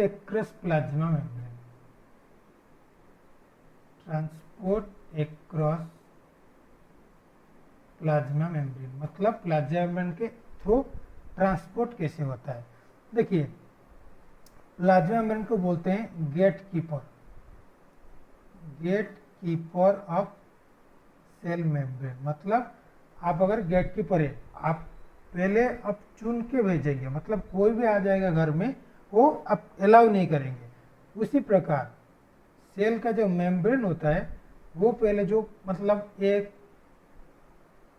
Across plasma membrane, transport across plasma membrane मतलब plasma membrane के through transport कैसे होता है। देखिए, प्लाज्मा मेम्ब्रेन को बोलते हैं gatekeeper of cell membrane. मतलब आप अगर गेट कीपर है, आप पहले अब चुन के भेजेंगे, मतलब कोई भी आ जाएगा घर में वो आप अलाउ नहीं करेंगे। उसी प्रकार सेल का जो मेम्ब्रेन होता है वो पहले जो मतलब एक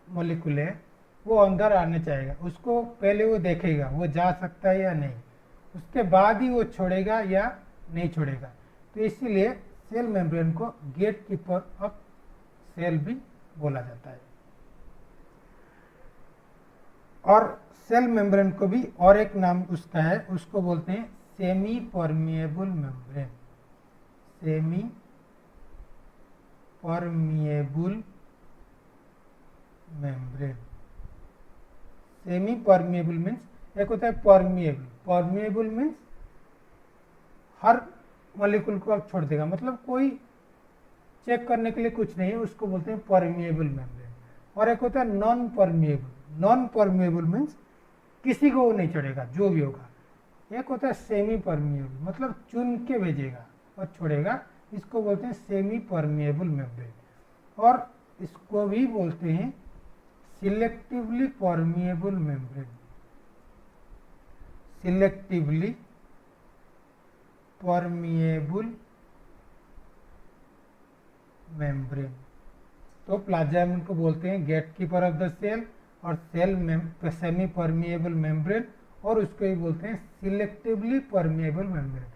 मॉलिक्यूल है वो अंदर आने चाहेगा, उसको पहले वो देखेगा वो जा सकता है या नहीं, उसके बाद ही वो छोड़ेगा या नहीं छोड़ेगा। तो इसीलिए सेल मेम्ब्रेन को गेट कीपर ऑफ सेल भी बोला जाता है। और सेल मेम्ब्रेन को भी और एक नाम उसका है, उसको बोलते हैं semi permeable membrane. Semi permeable membrane. Semi permeable means एक होता है परमिएबल, परमिएबल मीन्स हर मॉलिक्यूल को आप छोड़ देगा, मतलब कोई चेक करने के लिए कुछ नहीं है, उसको बोलते हैं परमिएबल मेम्ब्रेन। और एक होता है non permeable, non permeable means किसी को वो नहीं छोड़ेगा जो भी होगा। एक होता है सेमी परमिएबल, मतलब चुन के भेजेगा और छोड़ेगा, इसको बोलते हैं सेमी परमिएबल मेम्ब्रेन। और इसको भी बोलते हैं selectively permeable membrane. Selectively permeable membrane. तो प्लाज्मा मेम्ब्रेन को बोलते हैं gatekeeper of the cell और सेल सेमी परमिएबल मेम्ब्रेन, और उसको ही बोलते हैं सिलेक्टिवली परमिएबल मेम्ब्रेन।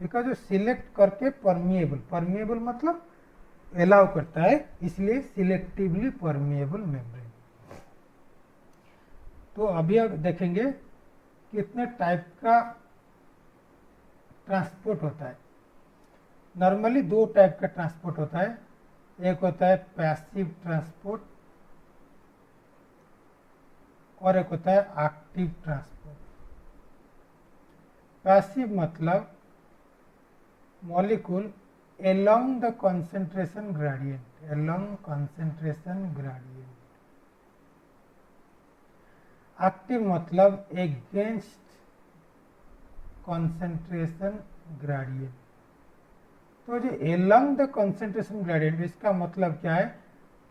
बिकॉज वो सिलेक्ट करके परमिएबल, परमिएबल मतलब अलाउ करता है, इसलिए सिलेक्टिवली परमिएबल मेम्ब्रेन। तो अभी अब देखेंगे कितने टाइप का ट्रांसपोर्ट होता है। नॉर्मली दो टाइप का ट्रांसपोर्ट होता है, एक होता है पैसिव ट्रांसपोर्ट और एक होता है एक्टिव ट्रांसपोर्ट। पैसिव मतलब molecule along the concentration gradient, along concentration gradient। Active मतलब against concentration gradient। तो जो along the concentration gradient इसका मतलब क्या है,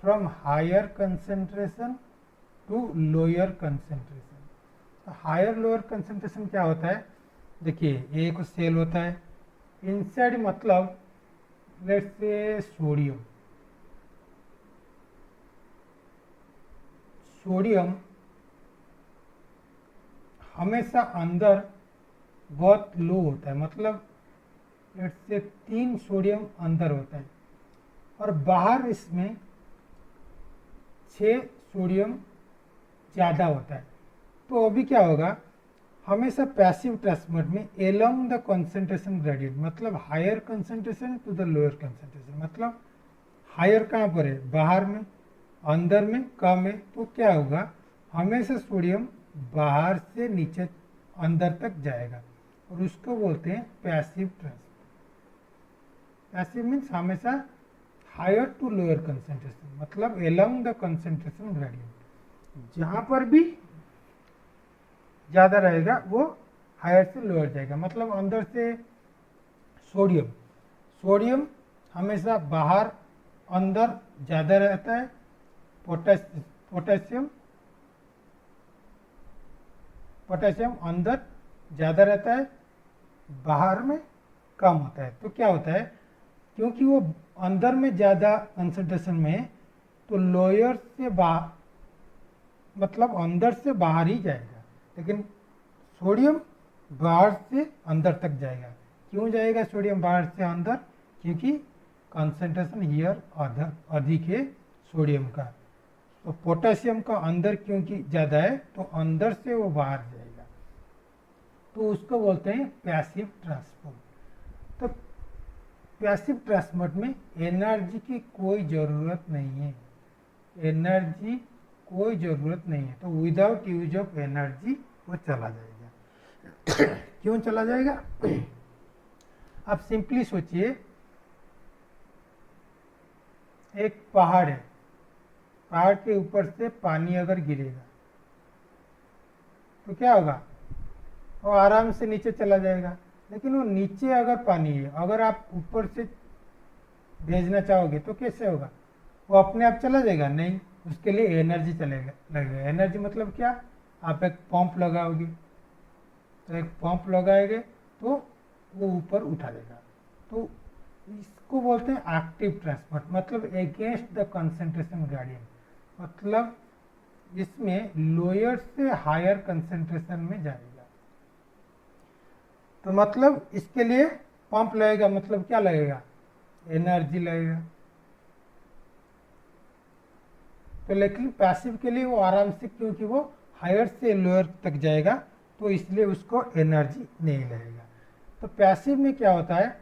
from higher concentration to lower concentration। तो higher lower concentration क्या होता है, देखिए एक सेल होता है, इनसाइड मतलब लेट्स से सोडियम, सोडियम हमेशा अंदर बहुत लो होता है, मतलब लेट्स से 3 सोडियम अंदर होता है और बाहर इसमें 6 सोडियम ज़्यादा होता है। तो अभी क्या होगा, हमेशा पैसिव ट्रांसपोर्ट में एलोंग द कंसंट्रेशन ग्रेडियंट, मतलब higher concentration to the lower concentration. मतलब हायर कहाँ पर है, बाहर में, अंदर में कम है, तो क्या होगा, हमेशा सोडियम बाहर से नीचे अंदर तक जाएगा और उसको बोलते हैं पैसिव ट्रांसपोर्ट। पैसिव मीन्स हमेशा हायर टू लोअर कंसंट्रेशन, मतलब एलोंग द कंसंट्रेशन ग्रेडियंट, जहाँ पर भी ज़्यादा रहेगा वो हायर से लोअर जाएगा। मतलब अंदर से सोडियम, सोडियम हमेशा बाहर अंदर ज़्यादा रहता है, पोटेशियम पोटेशियम अंदर ज़्यादा रहता है, बाहर में कम होता है। तो क्या होता है, क्योंकि वो अंदर में ज़्यादा कंसंट्रेशन में है तो लोअर से बाहर, मतलब अंदर से बाहर ही जाएगा, लेकिन सोडियम बाहर से अंदर तक जाएगा। क्यों जाएगा सोडियम बाहर से अंदर, क्योंकि कंसंट्रेशन हियर अधिक है सोडियम का। तो पोटेशियम का अंदर क्योंकि ज़्यादा है तो अंदर से वो बाहर जाएगा, तो उसको बोलते हैं पैसिव ट्रांसपोर्ट। तो पैसिव ट्रांसपोर्ट में एनर्जी की कोई ज़रूरत नहीं है, एनर्जी कोई ज़रूरत नहीं है, तो विदाउट यूज ऑफ एनर्जी वो चला जाएगा। क्यों चला जाएगा, आप सिंपली सोचिए, एक पहाड़ है, पहाड़ के ऊपर से पानी अगर गिरेगा तो क्या होगा, वो आराम से नीचे चला जाएगा। लेकिन वो नीचे अगर पानी है, अगर आप ऊपर से भेजना चाहोगे तो कैसे होगा, वो अपने आप चला जाएगा? नहीं, उसके लिए एनर्जी चलेगा लगेगा। एनर्जी मतलब क्या, आप एक पंप लगाओगे, तो एक पंप लगाएंगे तो वो ऊपर उठा देगा। तो इसको बोलते हैं एक्टिव ट्रांसपोर्ट, मतलब अगेंस्ट द कंसंट्रेशन ग्रेडियंट, मतलब इसमें लोअर से हायर कंसंट्रेशन में जाएगा। तो मतलब इसके लिए पंप लगेगा, मतलब क्या लगेगा, एनर्जी लगेगा। तो लेकिन पैसिव के लिए वो आराम से, क्योंकि वो हायर से लोअर तक जाएगा तो इसलिए उसको एनर्जी नहीं लगेगा। तो पैसिव में क्या होता है,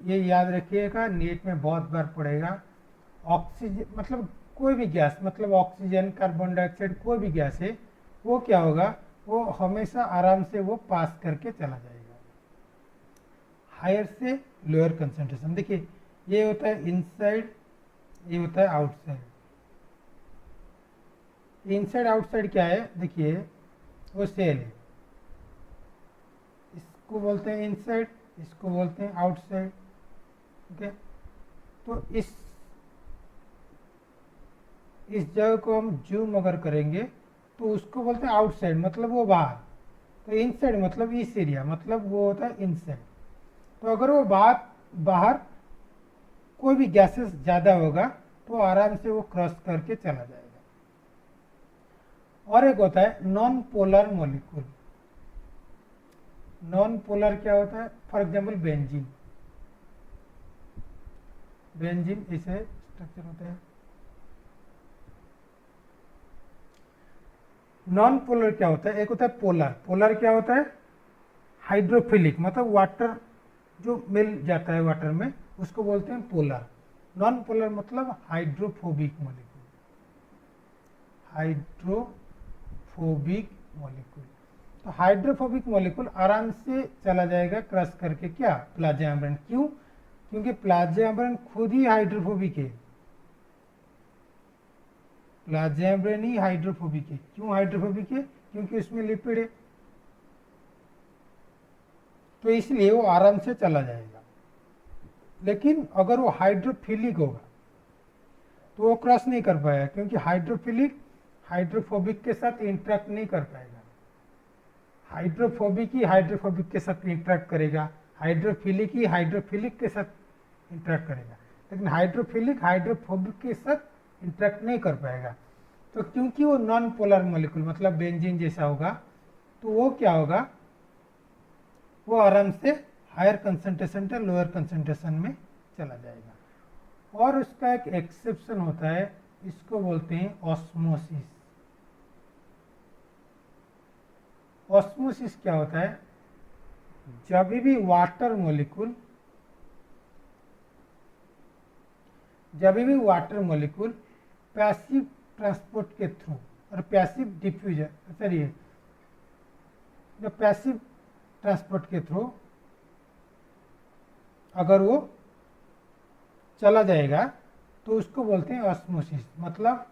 ये याद रखिएगा, नेट में बहुत बार पड़ेगा। ऑक्सीजन मतलब कोई भी गैस, मतलब ऑक्सीजन, कार्बन डाइऑक्साइड, कोई भी गैस है, वो क्या होगा, वो हमेशा आराम से वो पास करके चला जाएगा हायर से लोअर कंसंट्रेशन। देखिए, ये होता है इनसाइड, ये होता है आउटसाइड। इनसाइड आउटसाइड क्या है, देखिए वो सेल है, इसको बोलते हैं इनसाइड, इसको बोलते हैं आउटसाइड। ओके, तो इस जगह को हम जूम अगर करेंगे तो उसको बोलते हैं आउटसाइड, मतलब वो बाहर। तो इनसाइड मतलब इस एरिया, मतलब वो होता है इनसाइड। तो अगर वो बाहर कोई भी गैसेस ज़्यादा होगा तो आराम से वो क्रॉस करके चला जाएगा। और एक होता है non polar molecule. Non polar क्या होता है, फॉर एग्जाम्पल बेंजीन, बेंजीन ऐसे स्ट्रक्चर होता है। नॉन पोलर क्या होता है, एक होता है पोलर। पोलर क्या होता है, हाइड्रोफिलिक, मतलब वाटर जो मिल जाता है वाटर में, उसको बोलते हैं पोलर। नॉन पोलर मतलब हाइड्रोफोबिक मॉलिक्यूल, हाइड्रोफोबिक मॉलिक्यूल। तो हाइड्रोफोबिक मॉलिक्यूल आराम से चला जाएगा क्रॉस करके क्या, प्लाज्मा मेम्ब्रेन। क्यों, क्योंकि प्लाज्मा मेम्ब्रेन खुद ही हाइड्रोफोबिक है, प्लाज्मा मेम्ब्रेन ही हाइड्रोफोबिक है। क्यों हाइड्रोफोबिक है, क्योंकि उसमें लिपिड है, तो इसलिए वो आराम से चला जाएगा। लेकिन अगर वो हाइड्रोफिलिक होगा तो वो क्रॉस नहीं कर पाएगा, क्योंकि हाइड्रोफिलिक हाइड्रोफोबिक के साथ इंटरेक्ट नहीं कर पाएगा। हाइड्रोफोबिक ही हाइड्रोफोबिक के साथ इंटरेक्ट करेगा, हाइड्रोफिलिक ही हाइड्रोफिलिक के साथ इंटरेक्ट करेगा, लेकिन हाइड्रोफिलिक हाइड्रोफोबिक के साथ इंटरेक्ट नहीं कर पाएगा। तो क्योंकि वो नॉन पोलर मॉलिक्यूल मतलब बेंजीन जैसा होगा, तो वो क्या होगा, वो आराम से हायर कंसंट्रेशन से लोअर कंसंट्रेशन में चला जाएगा। और उसका एक एक्सेप्शन होता है, इसको बोलते हैं ऑस्मोसिस। ऑस्मोसिस क्या होता है, जब भी वाटर मॉलिक्यूल पैसिव ट्रांसपोर्ट के थ्रू और पैसिव डिफ्यूजन, चलिए जब पैसिव ट्रांसपोर्ट के थ्रू अगर वो चला जाएगा तो उसको बोलते हैं ऑस्मोसिस। मतलब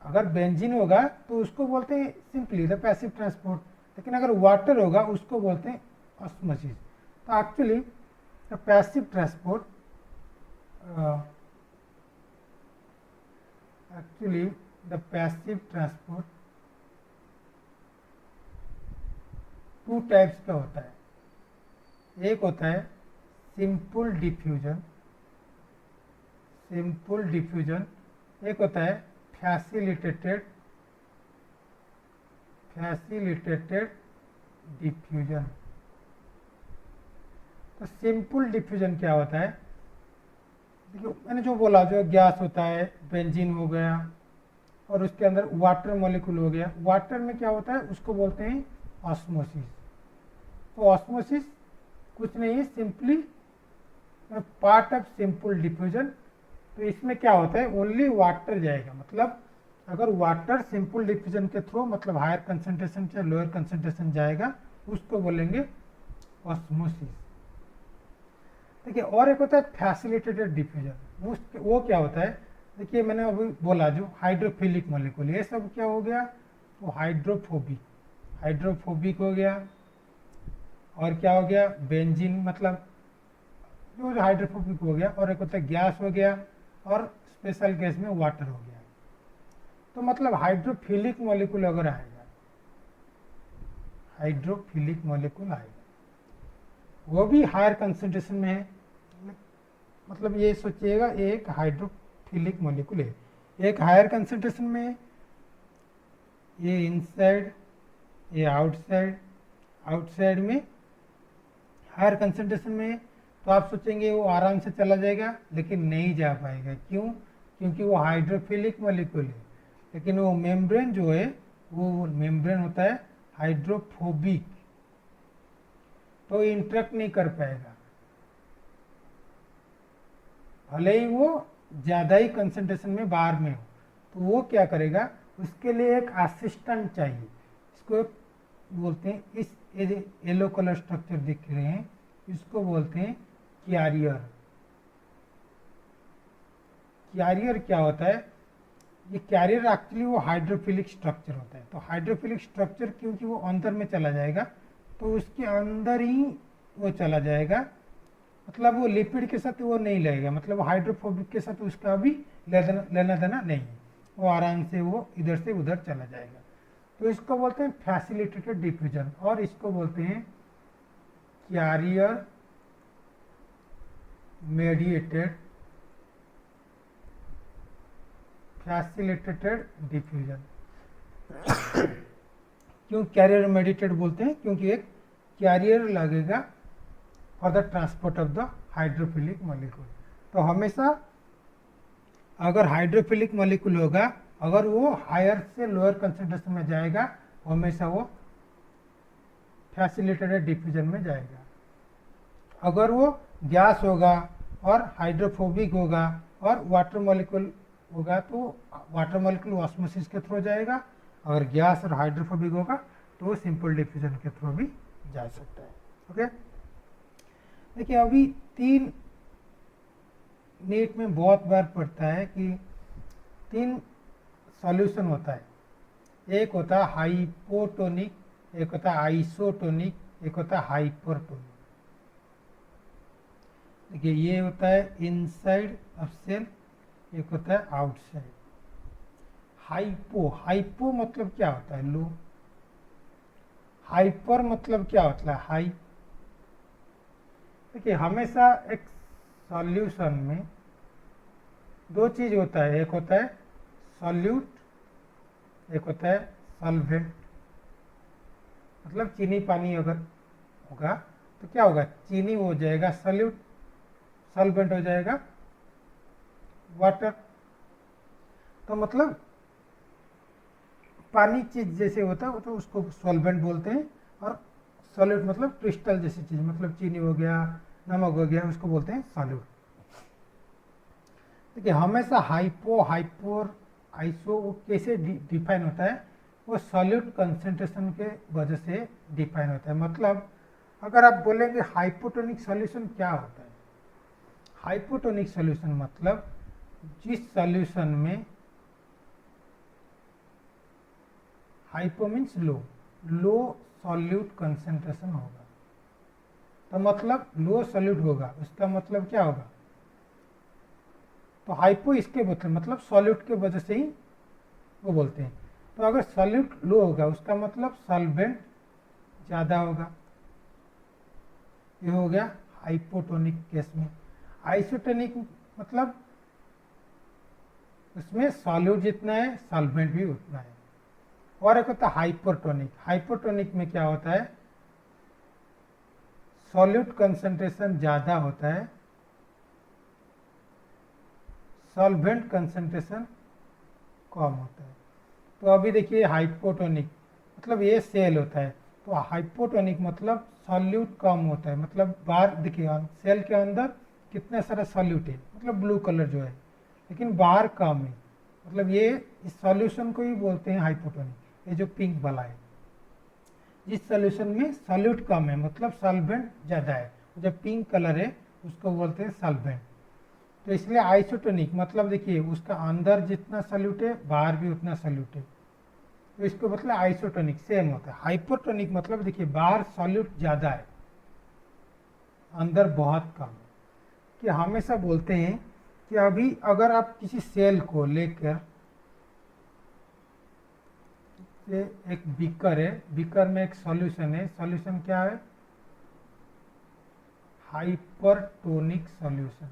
अगर बेंजीन होगा तो उसको बोलते हैं सिंपली द पैसिव ट्रांसपोर्ट, लेकिन अगर वाटर होगा उसको बोलते हैं ऑस्मोसिस। तो actually the passive transport two types का होता है। एक होता है सिंपल डिफ्यूजन, एक होता है फैसिलिटेटेड डिफ्यूजन। तो सिंपल डिफ्यूजन क्या होता है, देखिए मैंने जो बोला, जो गैस होता है, बेंजीन हो गया और उसके अंदर वाटर मॉलिक्यूल हो गया, वाटर में क्या होता है उसको बोलते हैं ऑस्मोसिस। तो ऑस्मोसिस कुछ नहीं है, simply part of simple diffusion. तो इसमें क्या होता है, ओनली वाटर जाएगा, मतलब अगर वाटर सिंपल डिफ्यूजन के थ्रू मतलब हायर कंसंट्रेशन से लोअर कंसंट्रेशन जाएगा उसको बोलेंगे ऑस्मोसिस। देखिए और एक होता है फैसिलिटेटेड डिफ्यूजन, वो क्या होता है, देखिए मैंने अभी बोला जो हाइड्रोफिलिक मॉलिक्यूल, ये सब क्या हो गया, वो हाइड्रोफोबिक हो गया, और क्या हो गया बेंजीन, मतलब जो हाइड्रोफोबिक हो गया, और एक होता है गैस हो गया, और स्पेशल गैस में वाटर हो गया। तो मतलब हाइड्रोफिलिक मॉलिक्यूल अगर आएगा, हाइड्रोफिलिक मॉलिक्यूल आएगा, वो भी हायर कंसेंट्रेशन में है, मतलब ये सोचिएगा एक हाइड्रोफिलिक मॉलिक्यूल है, एक हायर कंसेंट्रेशन में है, ये इनसाइड, ये आउटसाइड, आउटसाइड में हायर कंसेंट्रेशन में है, तो आप सोचेंगे वो आराम से चला जाएगा, लेकिन नहीं जा पाएगा। क्यों? क्योंकि वो हाइड्रोफिलिक मॉलिक्यूल है, लेकिन वो मेम्ब्रेन जो है, वो मेम्ब्रेन होता है हाइड्रोफोबिक, तो इंटरेक्ट नहीं कर पाएगा, भले ही वो ज़्यादा ही कंसंट्रेशन में बाहर में हो। तो वो क्या करेगा, उसके लिए एक असिस्टेंट चाहिए, इसको बोलते हैं, इस येलो कलर स्ट्रक्चर दिख रहे हैं, इसको बोलते हैं कैरियर। कैरियर क्या होता है, ये कैरियर एक्चुअली वो हाइड्रोफिलिक स्ट्रक्चर होता है। तो हाइड्रोफिलिक स्ट्रक्चर क्योंकि वो अंदर में चला जाएगा, तो उसके अंदर ही वो चला जाएगा, मतलब वो लिपिड के साथ वो नहीं लगेगा, मतलब हाइड्रोफोबिक के साथ उसका भी लेना देना नहीं है, वो आराम से वो इधर से उधर चला जाएगा। तो इसको बोलते हैं फैसिलिटेटेड डिफ्यूजन, और इसको बोलते हैं कैरियर मेडिएटेड फैसिलिटेटेड डिफ्यूजन। क्यों कैरियर मेडिएटेड बोलते हैं, क्योंकि एक कैरियर लगेगा for the transport of the hydrophilic molecule. तो हमेशा अगर हाइड्रोफिलिक मॉलिक्यूल होगा, अगर वो हायर से लोअर कंसेंट्रेशन में जाएगा, हमेशा वो फैसिलिटेटेड डिफ्यूजन में जाएगा। अगर वो गैस होगा और हाइड्रोफोबिक होगा और वाटर मॉलिक्यूल होगा, तो वाटर मॉलिक्यूल ऑस्मोसिस के थ्रू जाएगा, अगर गैस और हाइड्रोफोबिक होगा तो वो सिंपल डिफ्यूजन के थ्रू भी जा सकता है। ओके, देखिए अभी 3 नीट में बहुत बार पड़ता है कि 3 सॉल्यूशन होता है, एक होता है हाइपोटोनिक, एक होता है आइसोटोनिक, एक होता है हाइपरटोनिक। देखिए ये होता है इनसाइड ऑफ सेल, एक होता है आउटसाइड। हाइपो मतलब क्या होता है, लो। हाइपर मतलब क्या होता है, हाई। देखिए हमेशा एक सॉल्यूशन में 2 चीज होता है, एक होता है सॉल्यूट, एक होता है सॉल्वेंट। मतलब चीनी पानी अगर होगा तो क्या होगा, चीनी हो जाएगा सॉल्यूट, सॉल्वेंट हो जाएगा वाटर। तो मतलब पानी चीज जैसे होता है तो उसको सॉल्वेंट बोलते हैं, और सॉल्यूट मतलब क्रिस्टल जैसी चीज, मतलब चीनी हो गया, नमक हो गया, उसको बोलते हैं सॉल्यूट। देखिए हमेशा हाइपो, हाइपोर, आइसो वो कैसे डिफाइन होता है, वो सॉल्यूट कंसेंट्रेशन के वजह से डिफाइन होता है। मतलब अगर आप बोलेंगे हाइपोटोनिक सॉल्यूशन क्या होता है, हाइपोटोनिक सॉल्यूशन मतलब जिस सॉल्यूशन में हाइपो मीन्स लो, लो सॉल्यूट कंसेंट्रेशन होगा, तो मतलब लो सॉल्यूट होगा, उसका मतलब क्या होगा, तो हाइपो इसके मतलब सॉल्यूट के वजह से ही वो बोलते हैं। तो अगर सॉल्यूट लो होगा उसका मतलब सॉल्वेंट ज़्यादा होगा, ये हो गया हाइपोटोनिक केस में। आइसोटोनिक मतलब उसमें सॉल्यूट जितना है सॉल्वेंट भी उतना है। और एक होता है हाइपरटोनिक, हाइपरटोनिक में क्या होता है, सॉल्यूट कंसंट्रेशन ज़्यादा होता है, सॉल्वेंट कंसंट्रेशन कम होता है। तो अभी देखिए हाइपोटोनिक मतलब ये सेल होता है, तो हाइपोटोनिक मतलब सॉल्यूट कम होता है, मतलब बाहर देखिए सेल के अंदर कितना सारा सॉल्यूट है, मतलब ब्लू कलर जो है, लेकिन बाहर कम है, मतलब ये इस सॉल्यूशन को ही बोलते हैं हाइपोटोनिक, ये जो पिंक वाला है। जिस सॉल्यूशन में सॉल्यूट कम है, मतलब सॉल्वेंट ज़्यादा है, जो पिंक कलर है उसको बोलते हैं सॉल्वेंट। तो इसलिए आइसोटोनिक मतलब देखिए उसका अंदर जितना सॉल्यूट है बाहर भी उतना सॉल्यूट है, तो इसको मतलब आइसोटोनिक सेम होता है। हाइपरटोनिक मतलब देखिए बाहर सॉल्यूट ज़्यादा है, अंदर बहुत कम है। कि हमेशा बोलते हैं कि अभी अगर आप किसी सेल को लेकर, ये एक बीकर है, बीकर में एक सॉल्यूशन है, सॉल्यूशन क्या है, हाइपरटोनिक सॉल्यूशन।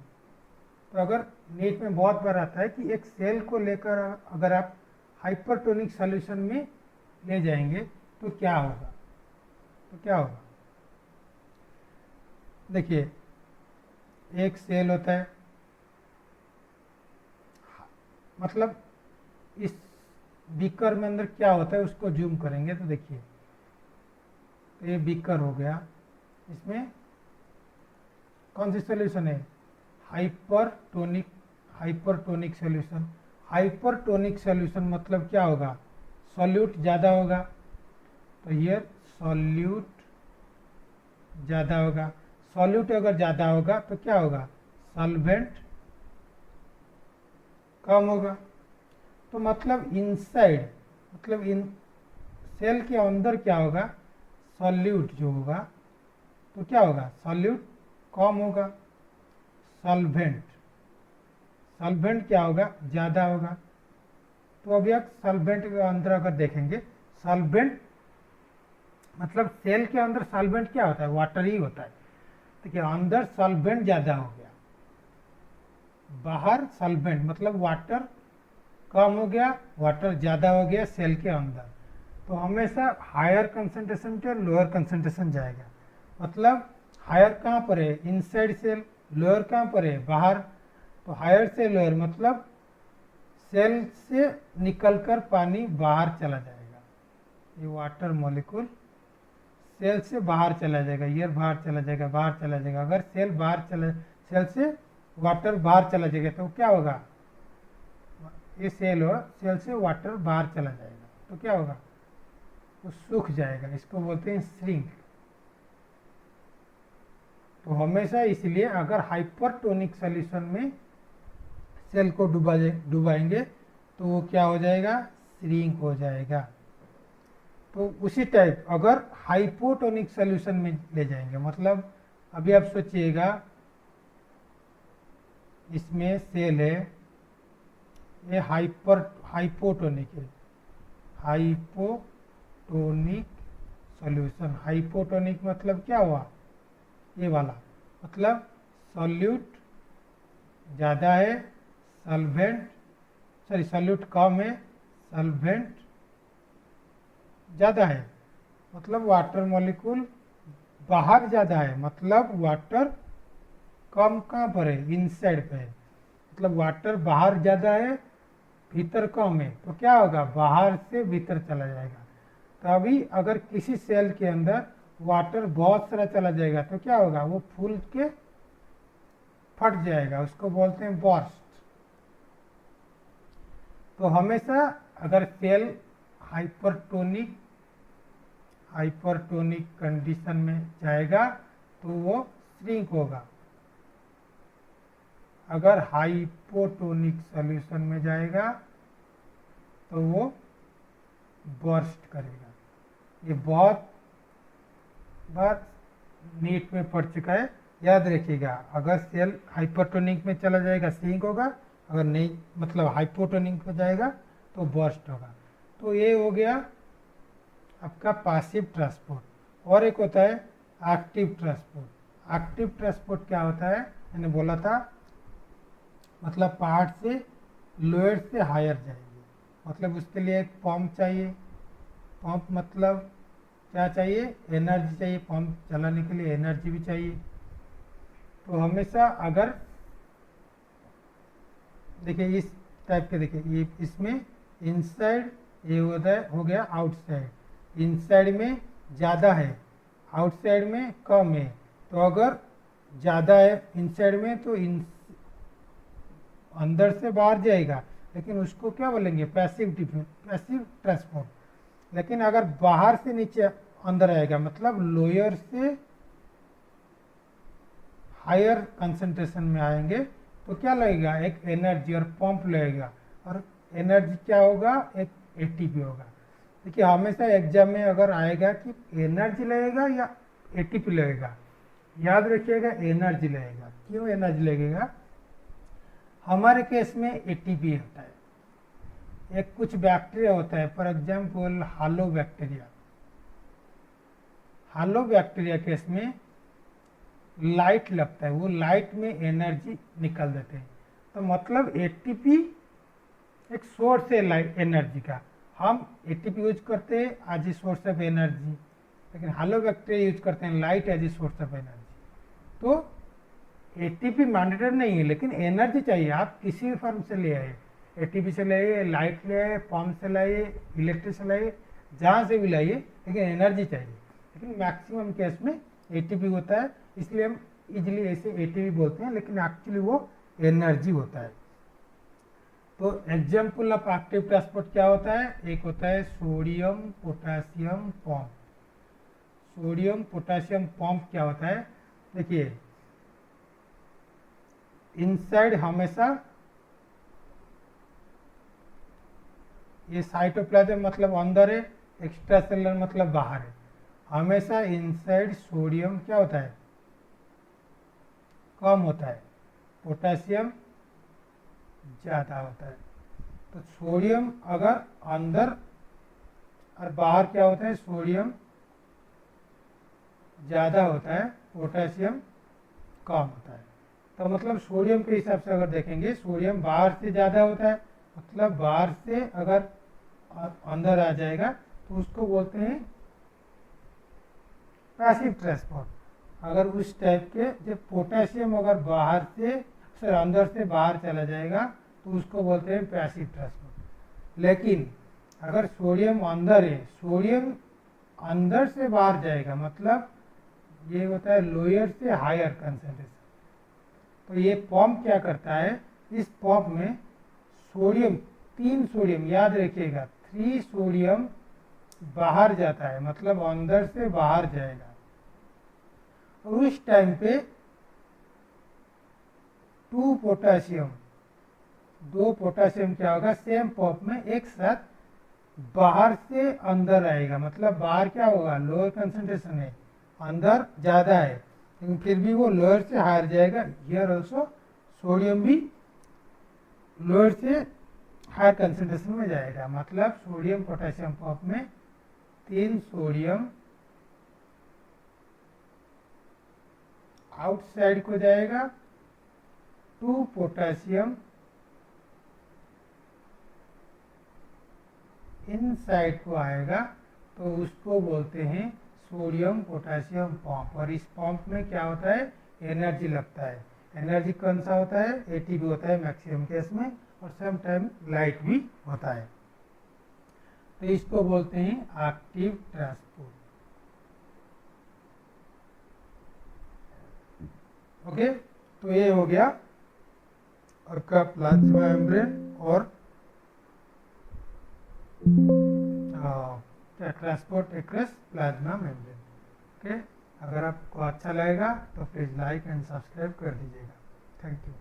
तो अगर नीट में बहुत बार आता है कि एक सेल को लेकर अगर आप हाइपरटोनिक सॉल्यूशन में ले जाएंगे तो क्या होगा, तो क्या होगा। देखिए एक सेल होता है, मतलब इस बीकर में अंदर क्या होता है उसको जूम करेंगे तो देखिए, तो ये बीकर हो गया, इसमें कौन सी सॉल्यूशन है, hypertonic, hypertonic solution. Hypertonic solution मतलब क्या होगा, सॉल्यूट ज़्यादा होगा, तो ये सॉल्यूट ज़्यादा होगा। सॉल्यूट अगर ज़्यादा होगा तो क्या होगा, सॉल्वेंट कम होगा। तो मतलब इनसाइड, मतलब इन सेल के अंदर क्या होगा, सॉल्यूट जो होगा तो क्या होगा, सॉल्यूट कम होगा। सॉल्वेंट, सॉल्वेंट क्या होगा, ज़्यादा होगा। तो अभी आप सॉल्वेंट के अंदर अगर देखेंगे, सॉल्वेंट मतलब सेल के अंदर सॉल्वेंट क्या होता है, वाटर ही होता है। देखिए अंदर सॉल्वेंट ज़्यादा हो गया, बाहर सॉल्वेंट मतलब वाटर कम हो गया, वाटर ज़्यादा हो गया सेल के अंदर। तो हमेशा हायर कंसंट्रेशन पे लोअर कंसंट्रेशन जाएगा। मतलब हायर कहाँ पर है, इनसाइड सेल, लोअर कहाँ पर है, बाहर। तो हायर से लोअर मतलब सेल से निकलकर पानी बाहर चला जाएगा, ये वाटर मॉलिक्यूल सेल से बाहर चला जाएगा, ये बाहर चला जाएगा, बाहर चला जाएगा। अगर सेल बाहर चला, सेल से वाटर बाहर चला जाएगा तो क्या होगा, ये सेल हो, सेल से वाटर बाहर चला जाएगा तो क्या होगा, वो सूख जाएगा, इसको बोलते हैं श्रिंक। तो हमेशा इसलिए अगर हाइपरटोनिक सॉल्यूशन में सेल को डुबाएंगे तो वो क्या हो जाएगा, श्रिंक हो जाएगा। तो उसी टाइप अगर हाइपोटोनिक सॉल्यूशन में ले जाएंगे, मतलब अभी आप सोचिएगा इसमें सेल है, ये हाइपोटोनिक है, हाइपोटोनिक सॉल्यूशन। हाइपोटोनिक मतलब क्या हुआ, ये वाला मतलब सॉल्यूट ज़्यादा है, सॉल्वेंट सॉरी सॉल्यूट कम है, सॉल्वेंट ज़्यादा है, मतलब वाटर मॉलिक्यूल बाहर ज़्यादा है, मतलब वाटर कम कहाँ पर है, इनसाइड पे है। मतलब वाटर बाहर ज़्यादा है, भीतर कम है, तो क्या होगा, बाहर से भीतर चला जाएगा। तो अभी अगर किसी सेल के अंदर वाटर बहुत सारा चला जाएगा तो क्या होगा, वो फूल के फट जाएगा, उसको बोलते हैं बर्स्ट। तो हमेशा अगर सेल हाइपरटोनिक कंडीशन में जाएगा तो वो श्रिंक होगा, अगर हाइपोटोनिक सॉल्यूशन में जाएगा तो वो बर्स्ट करेगा। ये बहुत बार नीट में पढ़ चुका है, याद रखिएगा। अगर सेल हाइपरटोनिक में चला जाएगा श्रिंक होगा, अगर नहीं मतलब हाइपोटोनिक में जाएगा तो बर्स्ट होगा। तो ये हो गया आपका पैसिव ट्रांसपोर्ट। और एक होता है एक्टिव ट्रांसपोर्ट। एक्टिव ट्रांसपोर्ट क्या होता है, मैंने बोला था, मतलब पहाड़ से लोअर से हायर जाएंगे, मतलब उसके लिए एक पंप चाहिए। पंप मतलब क्या चाहिए, एनर्जी चाहिए, पंप चलाने के लिए एनर्जी भी चाहिए। तो हमेशा अगर देखिए इस टाइप के, देखिए ये इसमें इनसाइड ये होता है, हो गया आउटसाइड। इनसाइड में ज़्यादा है, आउटसाइड में कम है। तो अगर ज़्यादा है इनसाइड में तो अंदर से बाहर जाएगा, लेकिन उसको क्या बोलेंगे, पैसिव ट्रांसपोर्ट। लेकिन अगर बाहर से नीचे अंदर आएगा, मतलब लोअर से हायर कंसंट्रेशन में आएंगे तो क्या लगेगा, एक एनर्जी और पंप लगेगा, और एनर्जी क्या होगा, एक एटीपी होगा। देखिए हमेशा एग्जाम में अगर आएगा कि एनर्जी लगेगा या एटीपी लगेगा, याद रखिएगा एनर्जी लगेगा। क्यों एनर्जी लगेगा, हमारे केस में एटीपी होता है, एक कुछ बैक्टीरिया होता है, for example hello bacteria. Hello bacteria case में लाइट लगता है, वो लाइट में एनर्जी निकाल देते हैं। तो मतलब एटीपी एक सोर्स है लाइट एनर्जी का, हम एटीपी यूज करते हैं as a source of energy, लेकिन हालो बैक्टीरिया यूज करते हैं light as a source of energy. तो एटीपी मैंडेटरी नहीं है, लेकिन एनर्जी चाहिए, आप किसी भी फॉर्म से ले आए, एटीपी से लाइए, लाइट ले आए, पंप से लाइए, इलेक्ट्रिक से लाइए, जहाँ से भी लाइए, लेकिन एनर्जी चाहिए। लेकिन मैक्सिमम केस में एटीपी होता है, इसलिए हम इजीली ऐसे एटीपी बोलते हैं, लेकिन एक्चुअली वो एनर्जी होता है। तो एग्जाम्पल ऑफ एक्टिव ट्रांसपोर्ट क्या होता है, एक होता है sodium potassium pump. Sodium potassium pump क्या होता है, देखिए इनसाइड हमेशा ये साइटोप्लाज्म मतलब अंदर है, एक्स्ट्रा सेलुलर मतलब बाहर है। हमेशा इनसाइड सोडियम क्या होता है, कम होता है, पोटेशियम ज़्यादा होता है। तो सोडियम अगर अंदर और बाहर क्या होता है, सोडियम ज़्यादा होता है, पोटेशियम कम होता है। तो मतलब सोडियम के हिसाब से अगर देखेंगे, सोडियम बाहर से ज़्यादा होता है, मतलब बाहर से अगर अंदर आ जाएगा तो उसको बोलते हैं पैसिव ट्रांसपोर्ट। अगर उस टाइप के जब पोटेशियम अगर बाहर से अंदर से बाहर चला जाएगा तो उसको बोलते हैं पैसिव ट्रांसपोर्ट। लेकिन अगर सोडियम अंदर है, सोडियम अंदर से बाहर जाएगा, मतलब ये होता है लोअर से हायर कंसंट्रेशन। तो ये पंप क्या करता है, इस पंप में सोडियम, 3 सोडियम याद रखिएगा, 3 सोडियम बाहर जाता है, मतलब अंदर से बाहर जाएगा। और उस टाइम पे 2 पोटेशियम, 2 पोटेशियम क्या होगा, सेम पंप में एक साथ बाहर से अंदर आएगा, मतलब बाहर क्या होगा, लोअर कंसंट्रेशन है, अंदर ज़्यादा है, लेकिन फिर भी वो लोअर से हायर जाएगा। हियर ऑल्सो सोडियम भी लोअर से हायर कंसंट्रेशन में जाएगा, मतलब सोडियम पोटेशियम पंप में 3 सोडियम आउटसाइड को जाएगा, 2 पोटेशियम इनसाइड को आएगा। तो उसको बोलते हैं सोडियम पोटेशियम पंप। और इस पंप में क्या होता है, एनर्जी लगता है। एनर्जी कौन सा होता है, एटीपी होता है मैक्सिमम केस में, और सम टाइम लाइट भी होता है। तो इसको बोलते हैं एक्टिव ट्रांसपोर्ट। ओके, तो ये हो गया आपका प्लाज्मा मेम्ब्रेन और transport across plasma membrane. Okay, अगर आपको अच्छा लगेगा तो प्लीज़ लाइक एंड सब्सक्राइब कर दीजिएगा। Thank you.